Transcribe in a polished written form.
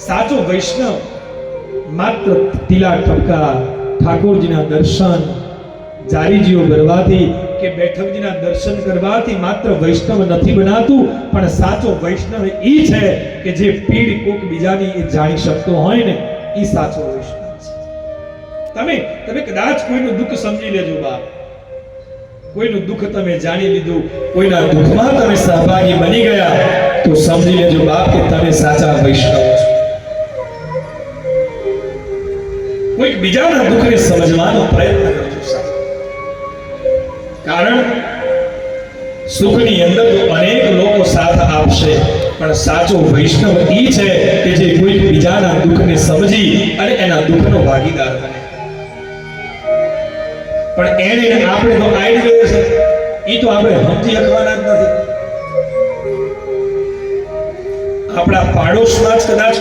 સાચો વૈષ્ણવ માત્ર તિલા ટપકા, ઠાકોરજીના દર્શન, જારીજીઓ ભરવાથી કે બેઠકજીના દર્શન કરવાથી માત્ર વૈષ્ણવ નથી બનાતું, પણ સાચો વૈષ્ણવ ઈ છે કે જે પીડ કોક બીજાની એ જાણી શકતો હોય ને, ઈ સાચો વૈષ્ણવ છે. તમે કદાચ કોઈનું દુઃખ સમજી લેજો બાપ, કોઈનું દુઃખ તમે જાણી લીધું, કોઈના દુઃખમાં તમે સહભાગી બની ગયા, તો સમજી લેજો બાપ કે તમે સાચા વૈષ્ણવ છો. કોઈક બીજાના દુઃખને સમજવાનો પ્રયત્ન કરજો સાહેબ. કારણ સુખની અંદર તો અનેક લોકો સાથ આપશે, પણ સાચો વૈષ્ણવ ઈ છે કે જે કોઈ બીજાના દુઃખને સમજી અને એના દુઃખનો ભાગીદાર બને. પણ એને આપણે તો આઈડ ગયો છે, ઈ તો આપણે સમજી શકવાના જ નથી. આપણા પાડોશમાં જ કદાચ